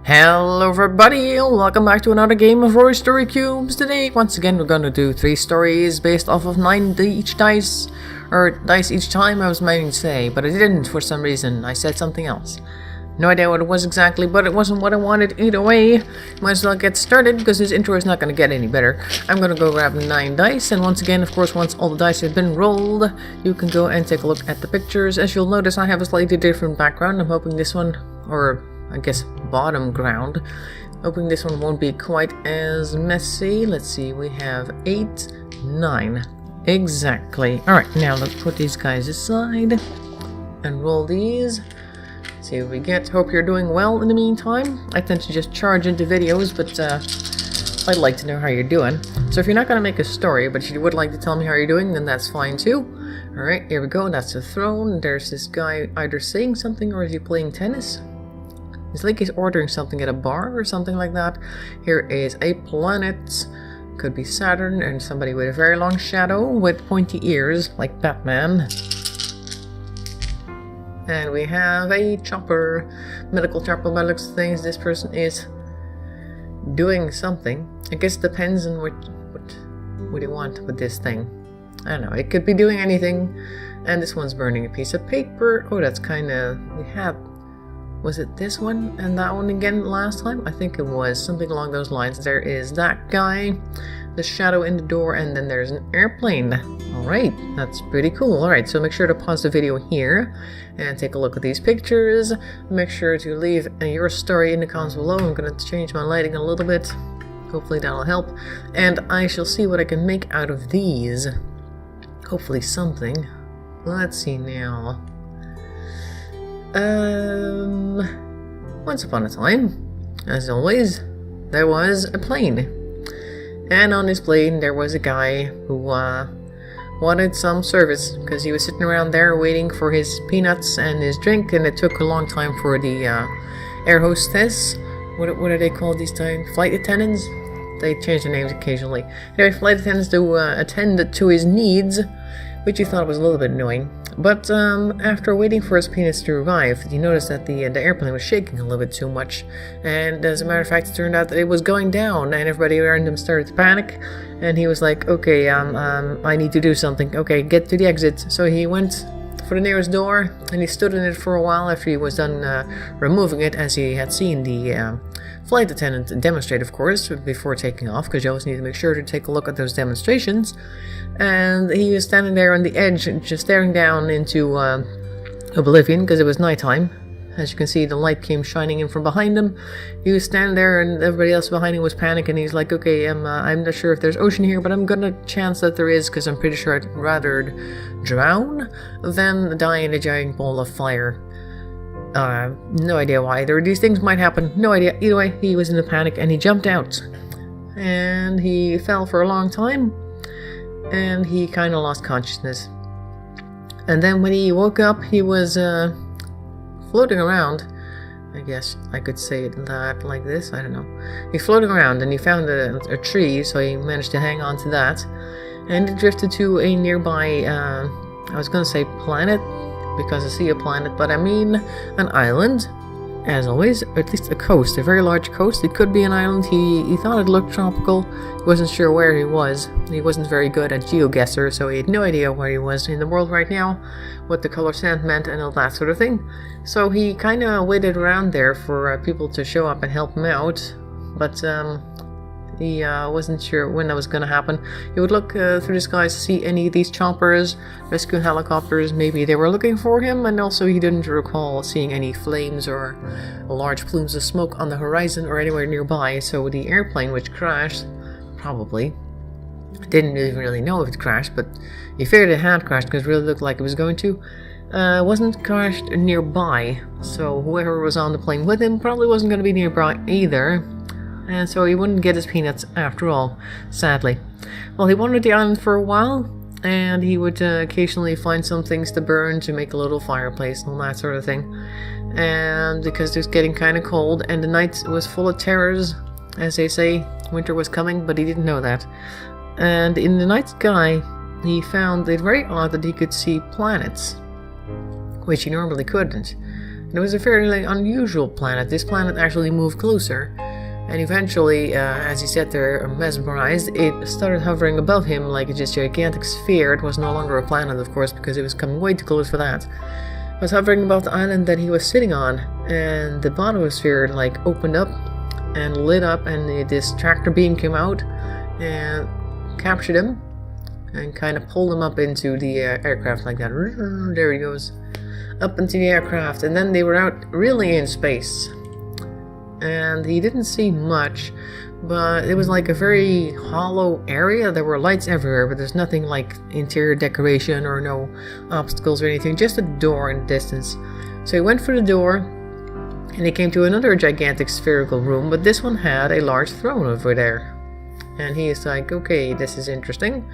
Hello everybody, welcome back to another game of Rory Story Cubes. Today, once again, we're gonna do 3 stories based off of 9 each dice, or dice each time I was meaning to say, but I didn't for some reason. I said something else. No idea what it was exactly, but it wasn't what I wanted either way. Might as well get started, because this intro is not gonna get any better. I'm gonna go grab 9 dice, and once again, of course, once all the dice have been rolled, you can go and take a look at the pictures. As you'll notice, I have a slightly different background. I'm hoping this one, or I guess bottom ground. Hoping this one won't be quite as messy. Let's see, we have 8, 9. Exactly. Alright, now let's put these guys aside and roll these. See what we get. Hope you're doing well in the meantime. I tend to just charge into videos, but I'd like to know how you're doing. So if you're not going to make a story, but you would like to tell me how you're doing, then that's fine too. Alright, here we go. That's the throne. There's this guy either saying something or is he playing tennis? It's like he's ordering something at a bar or something like that. Here is a planet. Could be Saturn, and somebody with a very long shadow with pointy ears, like Batman. And we have a chopper. Medical chopper by looks of things. This person is doing something. I guess it depends on what do you want with this thing. I don't know. It could be doing anything. And this one's burning a piece of paper. Oh, that's kind of... we have... was it this one and that one again last time? I think it was something along those lines. There is that guy, the shadow in the door, and then there's an airplane. Alright, that's pretty cool. Alright, so make sure to pause the video here and take a look at these pictures. Make sure to leave your story in the comments below. I'm going to change my lighting a little bit. Hopefully that'll help. And I shall see what I can make out of these. Hopefully something. Let's see now. Once upon a time, as always, there was a plane. And on this plane, there was a guy who wanted some service, because he was sitting around there waiting for his peanuts and his drink, and it took a long time for the air hostess. What are they called these times? Flight attendants? They change their names occasionally. Anyway, flight attendants to attend to his needs, which he thought was a little bit annoying. But after waiting for his peanuts to arrive, he noticed that the airplane was shaking a little bit too much. And as a matter of fact, it turned out that it was going down, and everybody around him started to panic. And he was like, okay, I need to do something. Okay, get to the exit. So he went for the nearest door, and he stood in it for a while after he was done removing it, as he had seen the flight attendant demonstrate, of course, before taking off, because you always need to make sure to take a look at those demonstrations. And he was standing there on the edge, just staring down into oblivion, because it was nighttime. As you can see, the light came shining in from behind him. He was standing there, and everybody else behind him was panicking. He's like, okay, I'm not sure if there's ocean here, but I'm gonna chance that there is, because I'm pretty sure I'd rather drown than die in a giant ball of fire. No idea why. These things might happen. No idea. Either way, he was in a panic, and he jumped out. And he fell for a long time. And he kind of lost consciousness. And then when he woke up, he was floating around. I guess I could say that like this. I don't know. He's floating around, and he found a tree, so he managed to hang on to that. And he drifted to a nearby, I was going to say planet, because I see a planet, but I mean an island. As always, or at least a coast, a very large coast. It could be an island. He thought it looked tropical. He wasn't sure where he was. He wasn't very good at GeoGuessr, so he had no idea where he was in the world right now, what the color sand meant, and all that sort of thing. So he kind of waited around there for people to show up and help him out, but he wasn't sure when that was going to happen. He would look through the skies to see any of these choppers, rescue helicopters. Maybe they were looking for him, and also he didn't recall seeing any flames or large plumes of smoke on the horizon or anywhere nearby. So the airplane, which crashed, probably didn't even really know if it crashed, but he figured it had crashed because it really looked like it was going to. Wasn't crashed nearby, so whoever was on the plane with him probably wasn't going to be nearby either. And so he wouldn't get his peanuts after all, sadly. Well, he wandered the island for a while, and he would occasionally find some things to burn to make a little fireplace and all that sort of thing. And because it was getting kind of cold, and the night was full of terrors, as they say, winter was coming, but he didn't know that. And in the night sky, he found it very odd that he could see planets, which he normally couldn't. It was a fairly unusual planet. This planet actually moved closer, and eventually, as he sat there mesmerized, it started hovering above him like a just gigantic sphere. It was no longer a planet, of course, because it was coming way too close for that. It was hovering above the island that he was sitting on, and the bottom of the sphere like opened up and lit up, and this tractor beam came out and captured him and kind of pulled him up into the aircraft like that. There he goes, up into the aircraft, and then they were out really in space. And he didn't see much, but it was like a very hollow area. There were lights everywhere, but there's nothing like interior decoration or no obstacles or anything, just a door in the distance. So he went for the door, and he came to another gigantic spherical room, but this one had a large throne over there. And he's like, okay, this is interesting.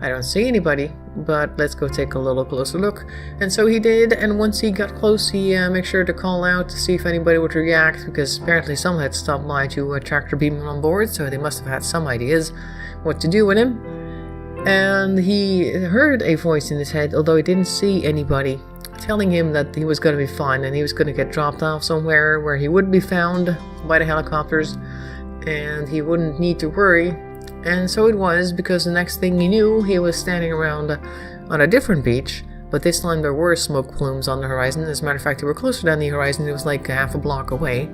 I don't see anybody, but let's go take a little closer look. And so he did, and once he got close, he made sure to call out to see if anybody would react, because apparently someone had stopped by to tractor beam him on board, so they must have had some ideas what to do with him. And he heard a voice in his head, although he didn't see anybody, telling him that he was going to be fine and he was going to get dropped off somewhere where he would be found by the helicopters and he wouldn't need to worry. And so it was, because the next thing he knew, he was standing around on a different beach, but this time there were smoke plumes on the horizon. As a matter of fact, they were closer than the horizon. It was like half a block away.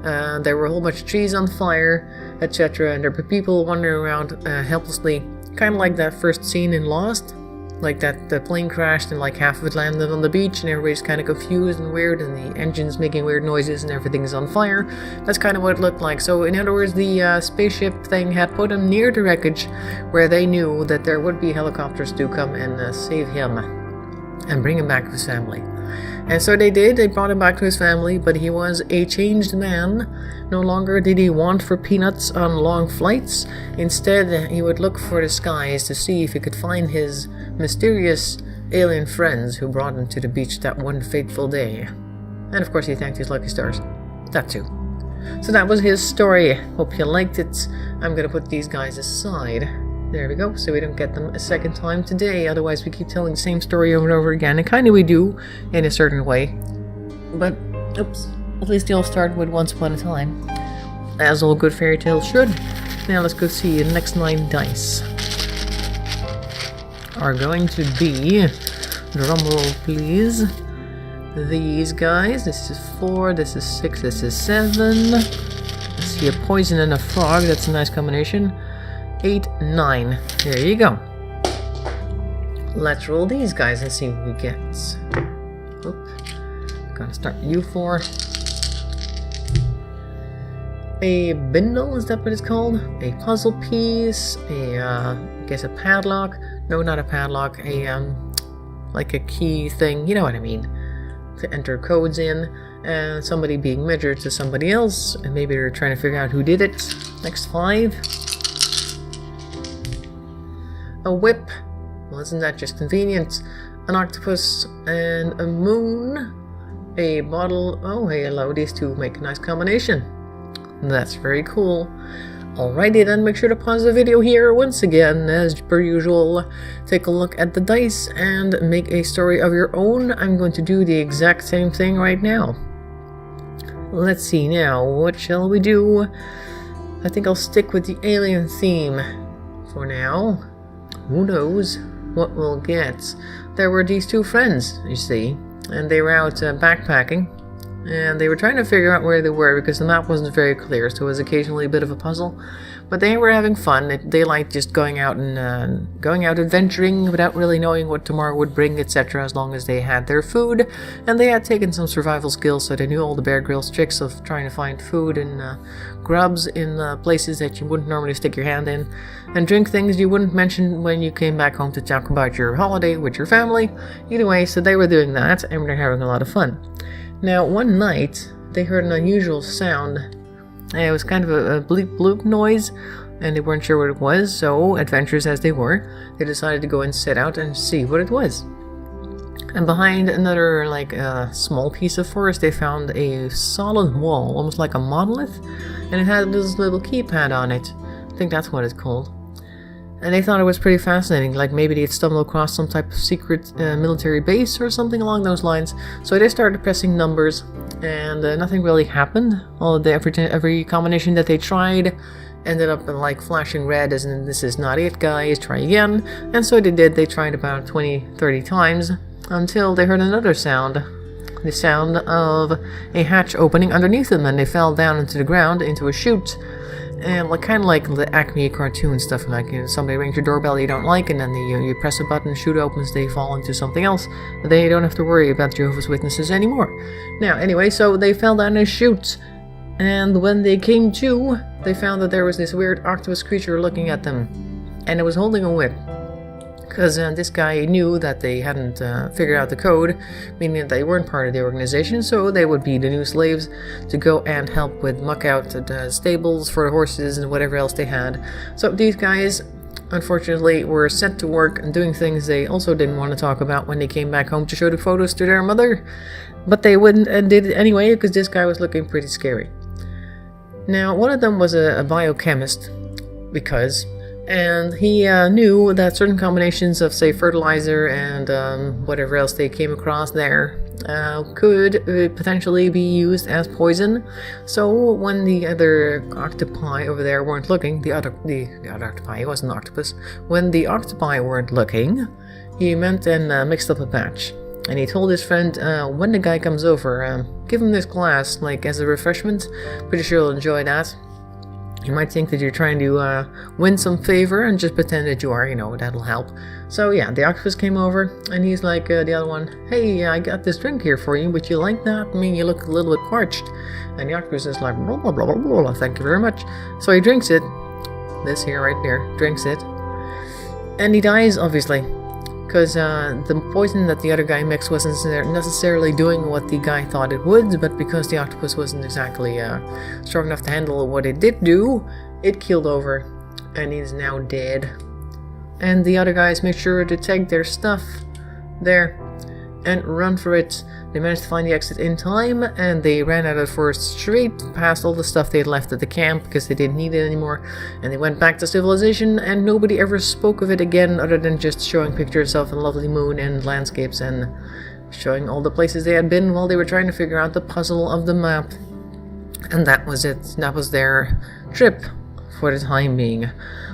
There were a whole bunch of trees on fire, etc. And there were people wandering around helplessly, kind of like that first scene in Lost. Like that the plane crashed and like half of it landed on the beach and everybody's kind of confused and weird and the engine's making weird noises and everything's on fire. That's kind of what it looked like. So in other words, the spaceship thing had put him near the wreckage where they knew that there would be helicopters to come and save him and bring him back to his family. And so they did. They brought him back to his family, but he was a changed man. No longer did he want for peanuts on long flights. Instead, he would look for the skies to see if he could find his mysterious alien friends who brought him to the beach that one fateful day. And of course, he thanked his lucky stars. That too. So that was his story. Hope you liked it. I'm gonna put these guys aside. There we go, so we don't get them a second time today. Otherwise, we keep telling the same story over and over again. And kind of we do, in a certain way. But, oops, at least they all start with once upon a time. As all good fairy tales should. Now let's go see the next 9 dice. Are going to be, drumroll please, these guys. This is 4, this is 6, this is 7. I see a poison and a frog, that's a nice combination. 8, 9. There you go. Let's roll these guys and see what we get. Oop. Gotta start you 4. A bindle, is that what it's called? A puzzle piece, I guess a padlock. No, not a padlock, like a key thing, you know what I mean. To enter codes in, and somebody being measured to somebody else, and maybe they're trying to figure out who did it. Next 5. A whip. Well, isn't that just convenient? An octopus and a moon. A bottle. Oh, hey, hello. These two make a nice combination. That's very cool. Alrighty then, make sure to pause the video here once again, as per usual. Take a look at the dice and make a story of your own. I'm going to do the exact same thing right now. Let's see now, what shall we do? I think I'll stick with the alien theme for now. Who knows what we'll get. There were these 2 friends, you see, and they were out backpacking, and they were trying to figure out where they were because the map wasn't very clear, so it was occasionally a bit of a puzzle. But they were having fun. They liked just going out and adventuring without really knowing what tomorrow would bring, etc., as long as they had their food. And they had taken some survival skills, so they knew all the Bear Grylls tricks of trying to find food and grubs in places that you wouldn't normally stick your hand in, and drink things you wouldn't mention when you came back home to talk about your holiday with your family. Either way, so they were doing that, and they're having a lot of fun. Now, one night, they heard an unusual sound. It was kind of a bleep bloop noise, and they weren't sure what it was, so, adventurous as they were, they decided to go and set out and see what it was. And behind another, small piece of forest, they found a solid wall, almost like a monolith, and it had this little keypad on it. I think that's what it's called. And they thought it was pretty fascinating, like maybe they'd stumble across some type of secret military base or something along those lines. So they started pressing numbers, and nothing really happened. Every combination that they tried ended up in like flashing red, as in this is not it, guys, try again. And so they did. They tried about 20-30 times until they heard another sound. The sound of a hatch opening underneath them, and they fell down into the ground, into a chute. And like kind of like the Acme cartoon stuff, like somebody rings your doorbell you don't like, and then you press a button, the chute opens, they fall into something else. They don't have to worry about Jehovah's Witnesses anymore. Now, anyway, so they fell down a chute, and when they came to, they found that there was this weird octopus creature looking at them, and it was holding a whip. Because this guy knew that they hadn't figured out the code, meaning that they weren't part of the organization, so they would be the new slaves to go and help with muck out the stables for the horses and whatever else they had. So these guys, unfortunately, were sent to work and doing things they also didn't want to talk about when they came back home to show the photos to their mother. But they wouldn't, and did it anyway, because this guy was looking pretty scary. Now, one of them was a biochemist, and he knew that certain combinations of, say, fertilizer and whatever else they came across there could potentially be used as poison. So when the other octopi over there weren't looking, the other octopi, he wasn't an octopus. When the octopi weren't looking, he went and mixed up a batch. And he told his friend, when the guy comes over, give him this glass, like as a refreshment. Pretty sure he'll enjoy that. You might think that you're trying to win some favor and just pretend that you are, that'll help. So yeah, the octopus came over, and he's like the other one, hey, I got this drink here for you, but you like that? I mean, you look a little bit parched. And the octopus is like, blah, blah, blah, blah, blah, thank you very much. So he drinks it, this here right there, drinks it, and he dies, obviously. Because the poison that the other guy mixed wasn't necessarily doing what the guy thought it would, but because the octopus wasn't exactly strong enough to handle what it did do, it keeled over, and he's now dead. And the other guys made sure to take their stuff there and run for it. They managed to find the exit in time, and they ran out of the forest straight past all the stuff they had left at the camp because they didn't need it anymore. And they went back to civilization, and nobody ever spoke of it again other than just showing pictures of a lovely moon and landscapes and showing all the places they had been while they were trying to figure out the puzzle of the map. And that was it. That was their trip for the time being.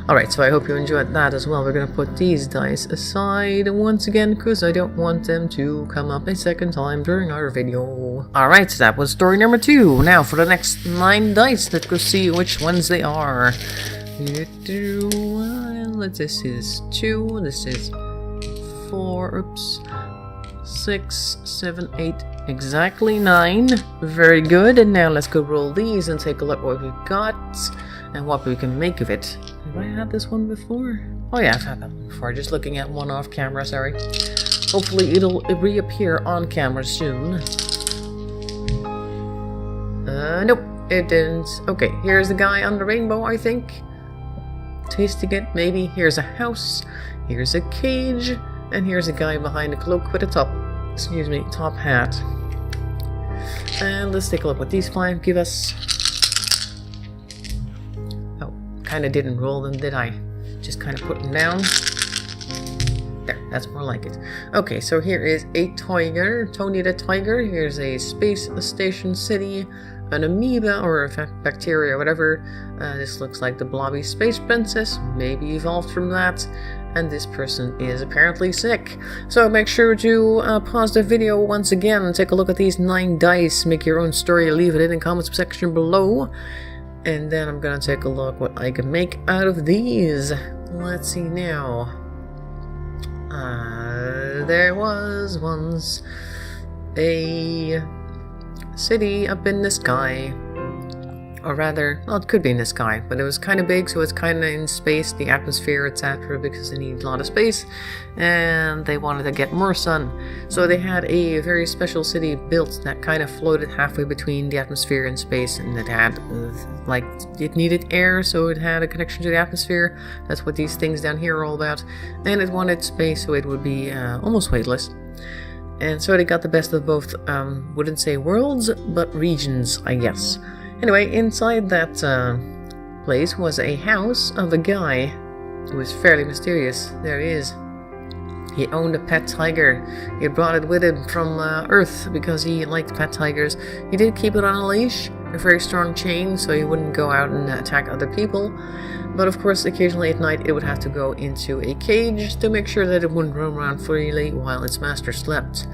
Alright, so I hope you enjoyed that as well. We're going to put these dice aside once again because I don't want them to come up a second time during our video. Alright, so that was story number 2. Now for the next 9 dice, let's go see which ones they are. This is 2, this is 4, oops, 6, 7, 8, exactly 9. Very good, and now let's go roll these and take a look what we've got and what we can make of it. Have I had this one before? Oh yeah, I've had that one before. Just looking at one off camera, sorry. Hopefully it'll reappear on camera soon. Nope, it didn't. Okay, here's the guy on the rainbow, I think. Tasting it, maybe. Here's a house. Here's a cage. And here's a guy behind a cloak with a top hat. And let's take a look what these 5 give us. Kind of didn't roll them, did I? Just kind of put them down. There, that's more like it. Okay, so here is a tiger, Tony the Tiger. Here's a space station city, an amoeba, or in fact bacteria, or whatever. This looks like the blobby space princess, maybe evolved from that. And this person is apparently sick. So make sure to pause the video once again and take a look at these 9 dice. Make your own story, leave it in the comments section below. And then I'm gonna take a look what I can make out of these. Let's see now. There was once a city up in the sky. Or rather, well, it could be in the sky, but it was kind of big, so it's kind of in space, the atmosphere, etc., because they need a lot of space, and they wanted to get more sun. So they had a very special city built that kind of floated halfway between the atmosphere and space, and it had, it needed air, so it had a connection to the atmosphere. That's what these things down here are all about. And it wanted space, so it would be almost weightless. And so they got the best of both, wouldn't say worlds, but regions, I guess. Anyway, inside that place was a house of a guy It was fairly mysterious. There he is. He owned a pet tiger. He had brought it with him from Earth because he liked pet tigers. He did keep it on a leash, a very strong chain, so he wouldn't go out and attack other people. But of course, occasionally at night it would have to go into a cage to make sure that it wouldn't roam around freely while its master slept.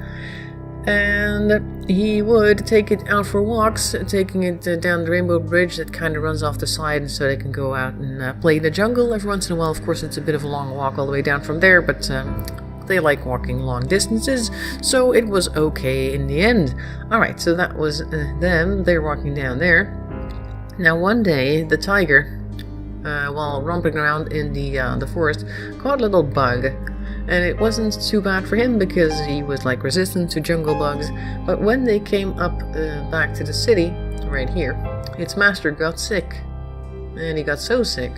And he would take it out for walks, taking it down the Rainbow Bridge that kind of runs off the side so they can go out and play in the jungle every once in a while. Of course, it's a bit of a long walk all the way down from there, but they like walking long distances, so it was okay in the end. Alright, so that was them. They're walking down there. Now one day, the tiger, while romping around in the forest, caught a little bug. And it wasn't too bad for him because he was like resistant to jungle bugs. But when they came up back to the city, right here, its master got sick. And he got so sick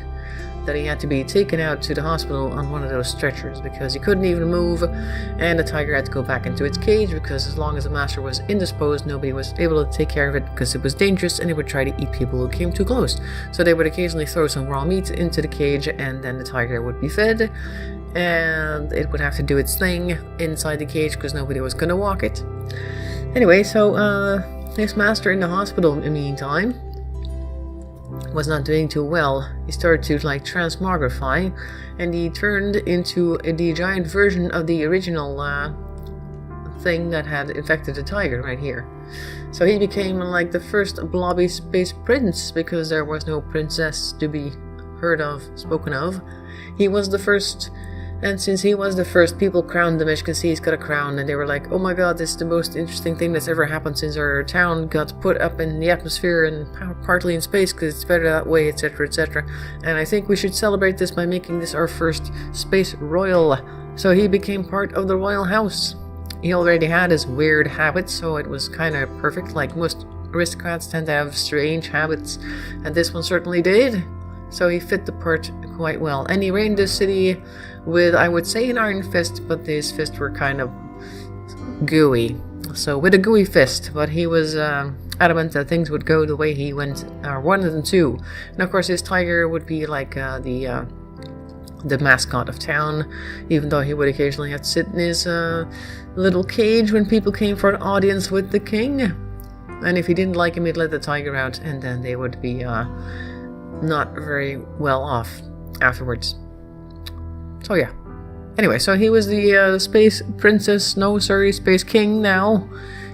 that he had to be taken out to the hospital on one of those stretchers because he couldn't even move. And the tiger had to go back into its cage because as long as the master was indisposed, nobody was able to take care of it because it was dangerous and it would try to eat people who came too close. So they would occasionally throw some raw meat into the cage and then the tiger would be fed. And it would have to do its thing inside the cage because nobody was going to walk it. Anyway, so his master in the hospital in the meantime was not doing too well. He started to like transmogrify and he turned into the giant version of the original thing that had infected the tiger right here. So he became like the first blobby space prince because there was no princess to be heard of, spoken of. He was the first. And since he was the first, people crowned him. As you can see, he's got a crown. And they were like, oh my god, this is the most interesting thing that's ever happened since our town got put up in the atmosphere and partly in space because it's better that way, etc., etc. And I think we should celebrate this by making this our first space royal. So he became part of the royal house. He already had his weird habits, so it was kind of perfect. Like most aristocrats tend to have strange habits. And this one certainly did. So he fit the part quite well. And he reigned this city with, I would say, an iron fist, but his fists were kind of gooey. So with a gooey fist, but he was adamant that things would go the way he wanted them to. And of course his tiger would be like the mascot of town, even though he would occasionally have to sit in his little cage when people came for an audience with the king. And if he didn't like him, he'd let the tiger out, and then they would be not very well off afterwards. So yeah. Anyway, so he was the space princess, no sorry, space king now.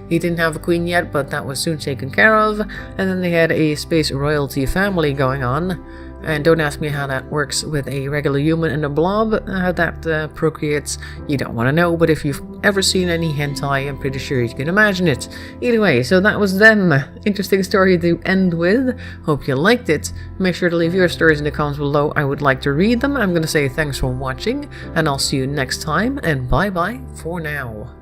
He didn't have a queen yet, but that was soon taken care of. And then they had a space royalty family going on. And don't ask me how that works with a regular human and a blob, how that procreates. You don't want to know, but if you've ever seen any hentai, I'm pretty sure you can imagine it. Either way, so that was them. Interesting story to end with. Hope you liked it. Make sure to leave your stories in the comments below. I would like to read them. I'm going to say thanks for watching, and I'll see you next time, and bye-bye for now.